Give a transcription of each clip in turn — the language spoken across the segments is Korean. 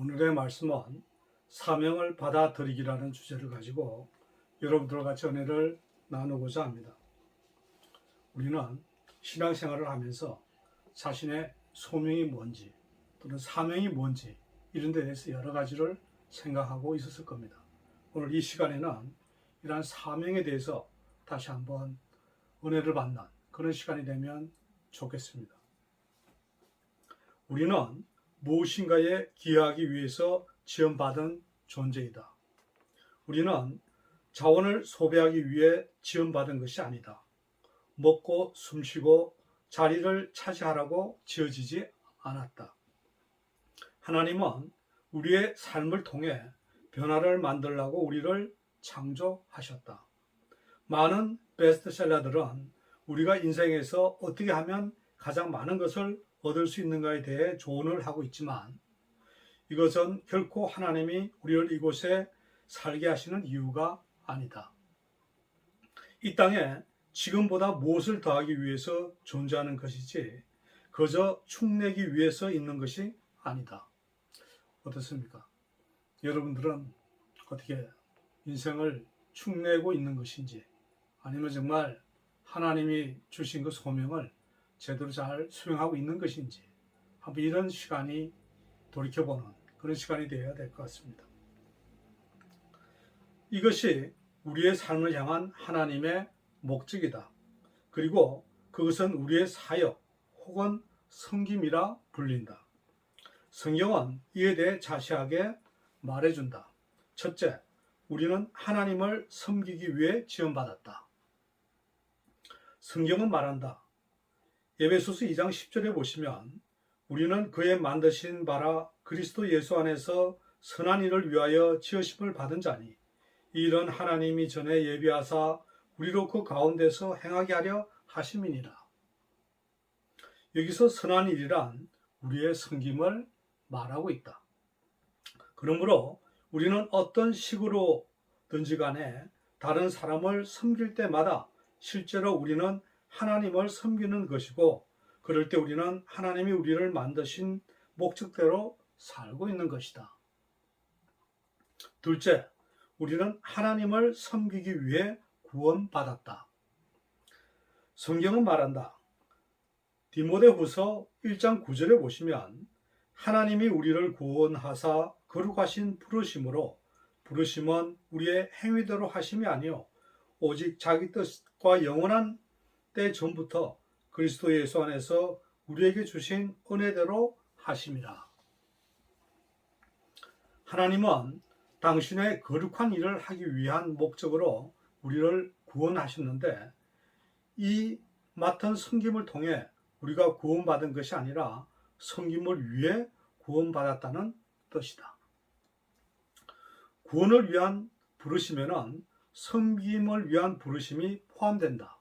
오늘의 말씀은 사명을 받아들이기라는 주제를 가지고 여러분들과 같이 은혜를 나누고자 합니다. 우리는 신앙생활을 하면서 자신의 소명이 뭔지 또는 사명이 뭔지 이런 데 대해서 여러 가지를 생각하고 있었을 겁니다. 오늘 이 시간에는 이러한 사명에 대해서 다시 한번 은혜를 받는 그런 시간이 되면 좋겠습니다. 우리는 무엇인가에 기여하기 위해서 지원받은 존재이다. 우리는 자원을 소비하기 위해 지원받은 것이 아니다. 먹고 숨쉬고 자리를 차지하라고 지어지지 않았다. 하나님은 우리의 삶을 통해 변화를 만들라고 우리를 창조하셨다. 많은 베스트셀러들은 우리가 인생에서 어떻게 하면 가장 많은 것을 얻을 수 있는가에 대해 조언을 하고 있지만 이것은 결코 하나님이 우리를 이곳에 살게 하시는 이유가 아니다. 이 땅에 지금보다 무엇을 더하기 위해서 존재하는 것이지 그저 축내기 위해서 있는 것이 아니다. 어떻습니까? 여러분들은 어떻게 인생을 축내고 있는 것인지 아니면 정말 하나님이 주신 그 소명을 제대로 잘 수행하고 있는 것인지 한번 이런 시간이 돌이켜보는 그런 시간이 되어야 될 것 같습니다. 이것이 우리의 삶을 향한 하나님의 목적이다. 그리고 그것은 우리의 사역 혹은 섬김이라 불린다. 성경은 이에 대해 자세하게 말해준다. 첫째, 우리는 하나님을 섬기기 위해 지원받았다. 성경은 말한다. 에베소서 2장 10절에 보시면 우리는 그의 만드신 바라 그리스도 예수 안에서 선한 일을 위하여 지으심을 받은 자니 이런 하나님이 전에 예비하사 우리로 그 가운데서 행하게 하려 하심이니라. 여기서 선한 일이란 우리의 섬김을 말하고 있다. 그러므로 우리는 어떤 식으로든지 간에 다른 사람을 섬길 때마다 실제로 우리는 하나님을 섬기는 것이고 그럴 때 우리는 하나님이 우리를 만드신 목적대로 살고 있는 것이다. 둘째, 우리는 하나님을 섬기기 위해 구원받았다. 성경은 말한다. 디모데후서 1장 9절에 보시면 하나님이 우리를 구원하사 거룩하신 부르심으로 부르심은 우리의 행위대로 하심이 아니요 오직 자기 뜻과 영원한 때 전부터 그리스도 예수 안에서 우리에게 주신 은혜대로 하심이라. 하나님은 당신의 거룩한 일을 하기 위한 목적으로 우리를 구원하셨는데 이 맡은 섬김을 통해 우리가 구원받은 것이 아니라 섬김을 위해 구원받았다는 뜻이다. 구원을 위한 부르심에는 섬김을 위한 부르심이 포함된다.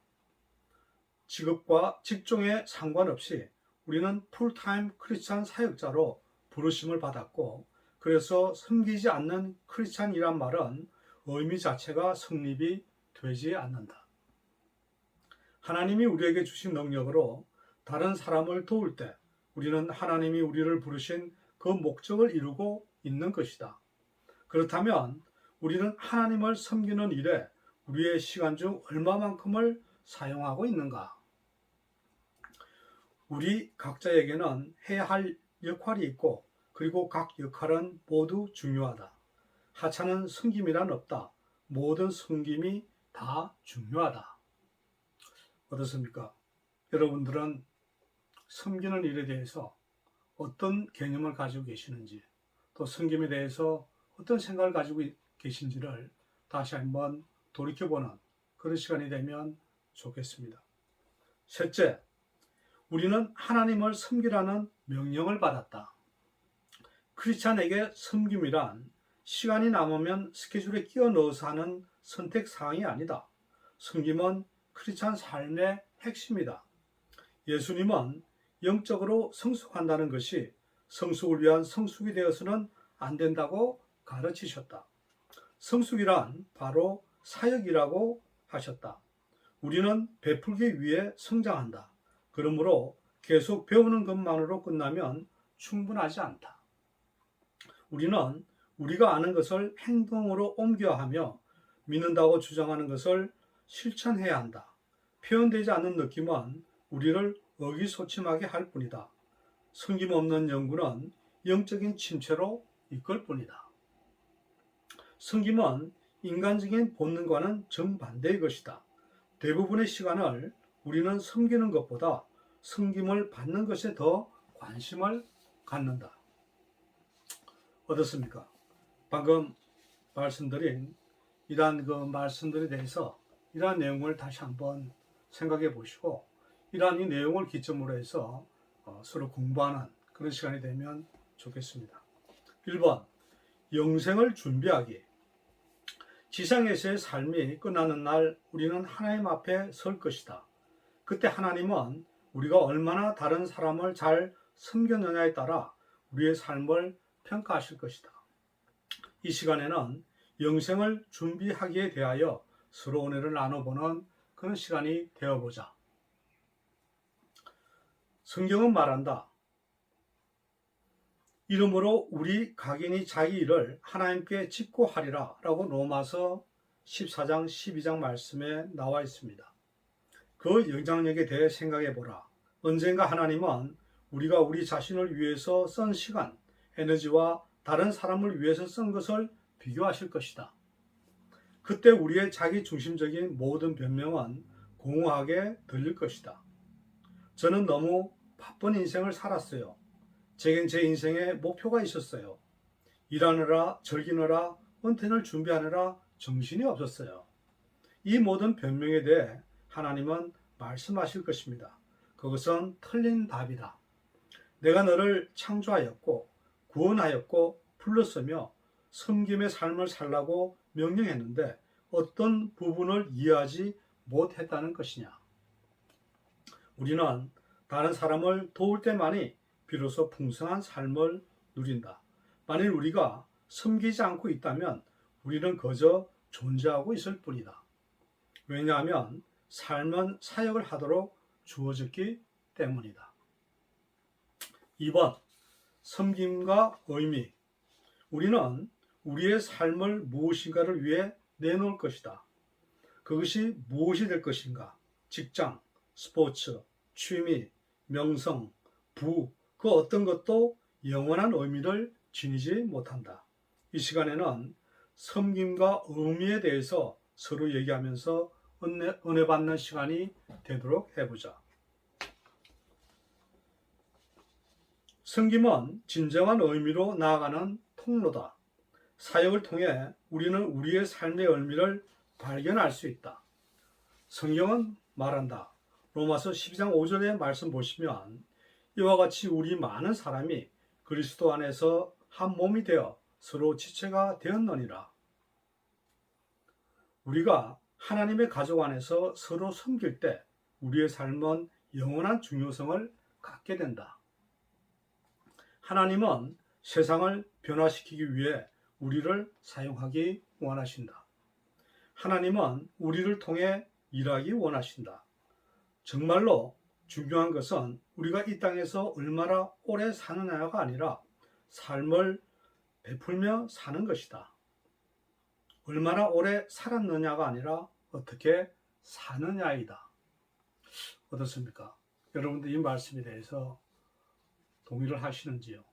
직업과 직종에 상관없이 우리는 풀타임 크리스찬 사역자로 부르심을 받았고 그래서 섬기지 않는 크리스찬이란 말은 의미 자체가 성립이 되지 않는다. 하나님이 우리에게 주신 능력으로 다른 사람을 도울 때 우리는 하나님이 우리를 부르신 그 목적을 이루고 있는 것이다. 그렇다면 우리는 하나님을 섬기는 일에 우리의 시간 중 얼마만큼을 사용하고 있는가? 우리 각자에게는 해야 할 역할이 있고 그리고 각 역할은 모두 중요하다. 하찮은 섬김이란 없다. 모든 섬김이 다 중요하다. 어떻습니까? 여러분들은 섬기는 일에 대해서 어떤 개념을 가지고 계시는지 또 섬김에 대해서 어떤 생각을 가지고 계신지를 다시 한번 돌이켜보는 그런 시간이 되면 좋겠습니다. 셋째, 우리는 하나님을 섬기라는 명령을 받았다. 크리스찬에게 섬김이란 시간이 남으면 스케줄에 끼워 넣어서 하는 선택 사항이 아니다. 섬김은 크리스찬 삶의 핵심이다. 예수님은 영적으로 성숙한다는 것이 성숙을 위한 성숙이 되어서는 안 된다고 가르치셨다. 성숙이란 바로 사역이라고 하셨다. 우리는 베풀기 위해 성장한다. 그러므로 계속 배우는 것만으로 끝나면 충분하지 않다. 우리는 우리가 아는 것을 행동으로 옮겨야 하며 믿는다고 주장하는 것을 실천해야 한다. 표현되지 않는 느낌은 우리를 의기소침하게 할 뿐이다. 성김없는 연구는 영적인 침체로 이끌 뿐이다. 성김은 인간적인 본능과는 정반대의 것이다. 대부분의 시간을 우리는 섬기는 것보다 섬김을 받는 것에 더 관심을 갖는다. 어떻습니까? 방금 말씀드린 이러한 그 말씀들에 대해서 이러한 내용을 다시 한번 생각해 보시고 이러한 이 내용을 기점으로 해서 서로 공부하는 그런 시간이 되면 좋겠습니다. 1번, 영생을 준비하기. 지상에서의 삶이 끝나는 날 우리는 하나님 앞에 설 것이다. 그때 하나님은 우리가 얼마나 다른 사람을 잘 섬겼느냐에 따라 우리의 삶을 평가하실 것이다. 이 시간에는 영생을 준비하기에 대하여 서로 은혜를 나눠보는 그런 시간이 되어보자. 성경은 말한다. 이러므로 우리 각인이 자기 일을 하나님께 짓고 하리라 라고 로마서 14장 12장 말씀에 나와 있습니다. 그 영향력에 대해 생각해 보라. 언젠가 하나님은 우리가 우리 자신을 위해서 쓴 시간, 에너지와 다른 사람을 위해서 쓴 것을 비교하실 것이다. 그때 우리의 자기 중심적인 모든 변명은 공허하게 들릴 것이다. 저는 너무 바쁜 인생을 살았어요. 제겐 제 인생에 목표가 있었어요. 일하느라, 즐기느라, 은퇴를 준비하느라 정신이 없었어요. 이 모든 변명에 대해 하나님은 말씀하실 것입니다. 그것은 틀린 답이다. 내가 너를 창조하였고 구원하였고 불렀으며 섬김의 삶을 살라고 명령했는데 어떤 부분을 이해하지 못했다는 것이냐. 우리는 다른 사람을 도울 때만이 비로소 풍성한 삶을 누린다. 만일 우리가 섬기지 않고 있다면 우리는 그저 존재하고 있을 뿐이다. 왜냐하면 삶은 사역을 하도록 주어졌기 때문이다. 2번, 섬김과 의미. 우리는 우리의 삶을 무엇인가를 위해 내놓을 것이다. 그것이 무엇이 될 것인가? 직장, 스포츠, 취미, 명성, 부, 그 어떤 것도 영원한 의미를 지니지 못한다. 이 시간에는 섬김과 의미에 대해서 서로 얘기하면서 은혜 받는 시간이 되도록 해보자. 섬김은 진정한 의미로 나아가는 통로다. 사역을 통해 우리는 우리의 삶의 의미를 발견할 수 있다. 성경은 말한다. 로마서 12장 5절의 말씀 보시면 이와 같이 우리 많은 사람이 그리스도 안에서 한 몸이 되어 서로 지체가 되었느니라. 우리가 하나님의 가족 안에서 서로 섬길 때 우리의 삶은 영원한 중요성을 갖게 된다. 하나님은 세상을 변화시키기 위해 우리를 사용하기 원하신다. 하나님은 우리를 통해 일하기 원하신다. 정말로 중요한 것은 우리가 이 땅에서 얼마나 오래 사느냐가 아니라 삶을 베풀며 사는 것이다. 얼마나 오래 살았느냐가 아니라 어떻게 사느냐이다. 어떻습니까? 여러분들 이 말씀에 대해서 동의를 하시는지요?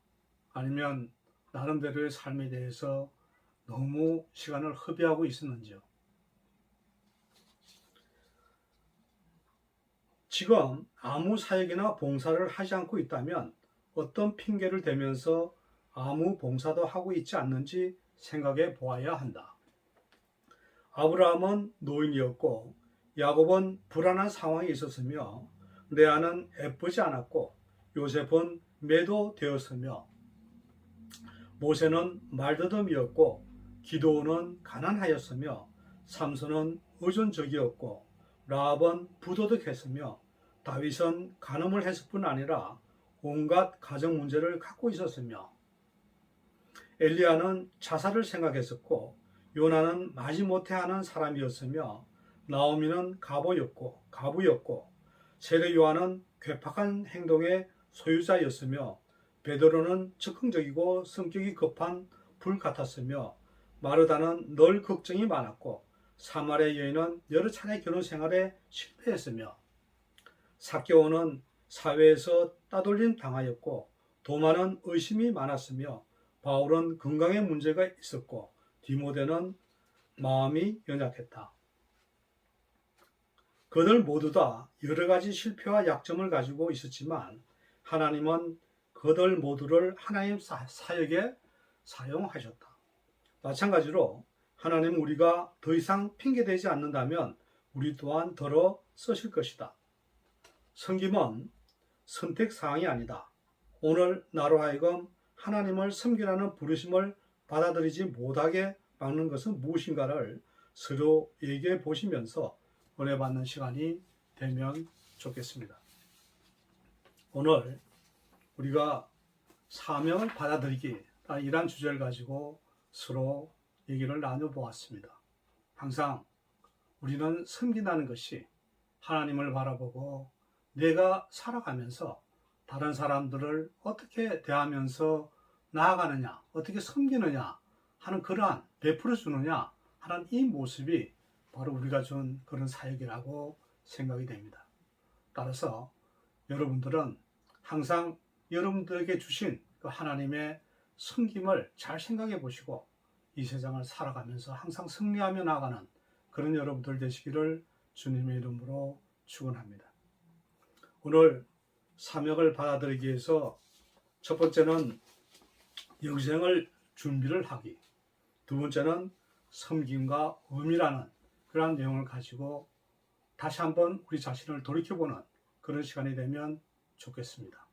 아니면 나름대로의 삶에 대해서 너무 시간을 허비하고 있었는지요? 지금 아무 사역이나 봉사를 하지 않고 있다면 어떤 핑계를 대면서 아무 봉사도 하고 있지 않는지 생각해 보아야 한다. 아브라함은 노인이었고 야곱은 불안한 상황에 있었으며 레아는 예쁘지 않았고 요셉은 매도되었으며 모세는 말더듬이었고 기도원은 가난하였으며 삼손은 의존적이었고 라합은 부도덕했으며 다윗은 간음을 했을 뿐 아니라 온갖 가정 문제를 갖고 있었으며 엘리야는 자살을 생각했었고 요나는 마지못해 하는 사람이었으며 나오미는 가부였고 세례 요한은 괴팍한 행동의 소유자였으며 베드로는 적극적이고 성격이 급한 불 같았으며 마르다는 늘 걱정이 많았고 사마리아 여인은 여러 차례 결혼 생활에 실패했으며 삭개오는 사회에서 따돌림 당하였고 도마는 의심이 많았으며 바울은 건강에 문제가 있었고 디모데는 마음이 연약했다. 그들 모두 다 여러 가지 실패와 약점을 가지고 있었지만 하나님은 그들 모두를 하나님 사역에 사용하셨다. 마찬가지로 하나님 우리가 더 이상 핑계대지 않는다면 우리 또한 덜어 쓰실 것이다. 섬김은 선택사항이 아니다. 오늘 나로 하여금 하나님을 섬기라는 부르심을 받아들이지 못하게 막는 것은 무엇인가를 서로 얘기해 보시면서 은혜 받는 시간이 되면 좋겠습니다. 오늘 우리가 사명을 받아들이기 이란 주제를 가지고 서로 얘기를 나눠보았습니다. 항상 우리는 섬긴다는 것이 하나님을 바라보고 내가 살아가면서 다른 사람들을 어떻게 대하면서 나아가느냐, 어떻게 섬기느냐 하는 그러한 베풀어 주느냐 하는 이 모습이 바로 우리가 준 그런 사역이라고 생각이 됩니다. 따라서 여러분들은 항상 여러분들에게 주신 그 하나님의 섬김을 잘 생각해 보시고 이 세상을 살아가면서 항상 승리하며 나아가는 그런 여러분들 되시기를 주님의 이름으로 축원합니다. 오늘 사명을 받아들이기 위해서 첫 번째는 영생을 준비를 하기, 두 번째는 섬김과 의미라는 그러한 내용을 가지고 다시 한번 우리 자신을 돌이켜보는 그런 시간이 되면 좋겠습니다.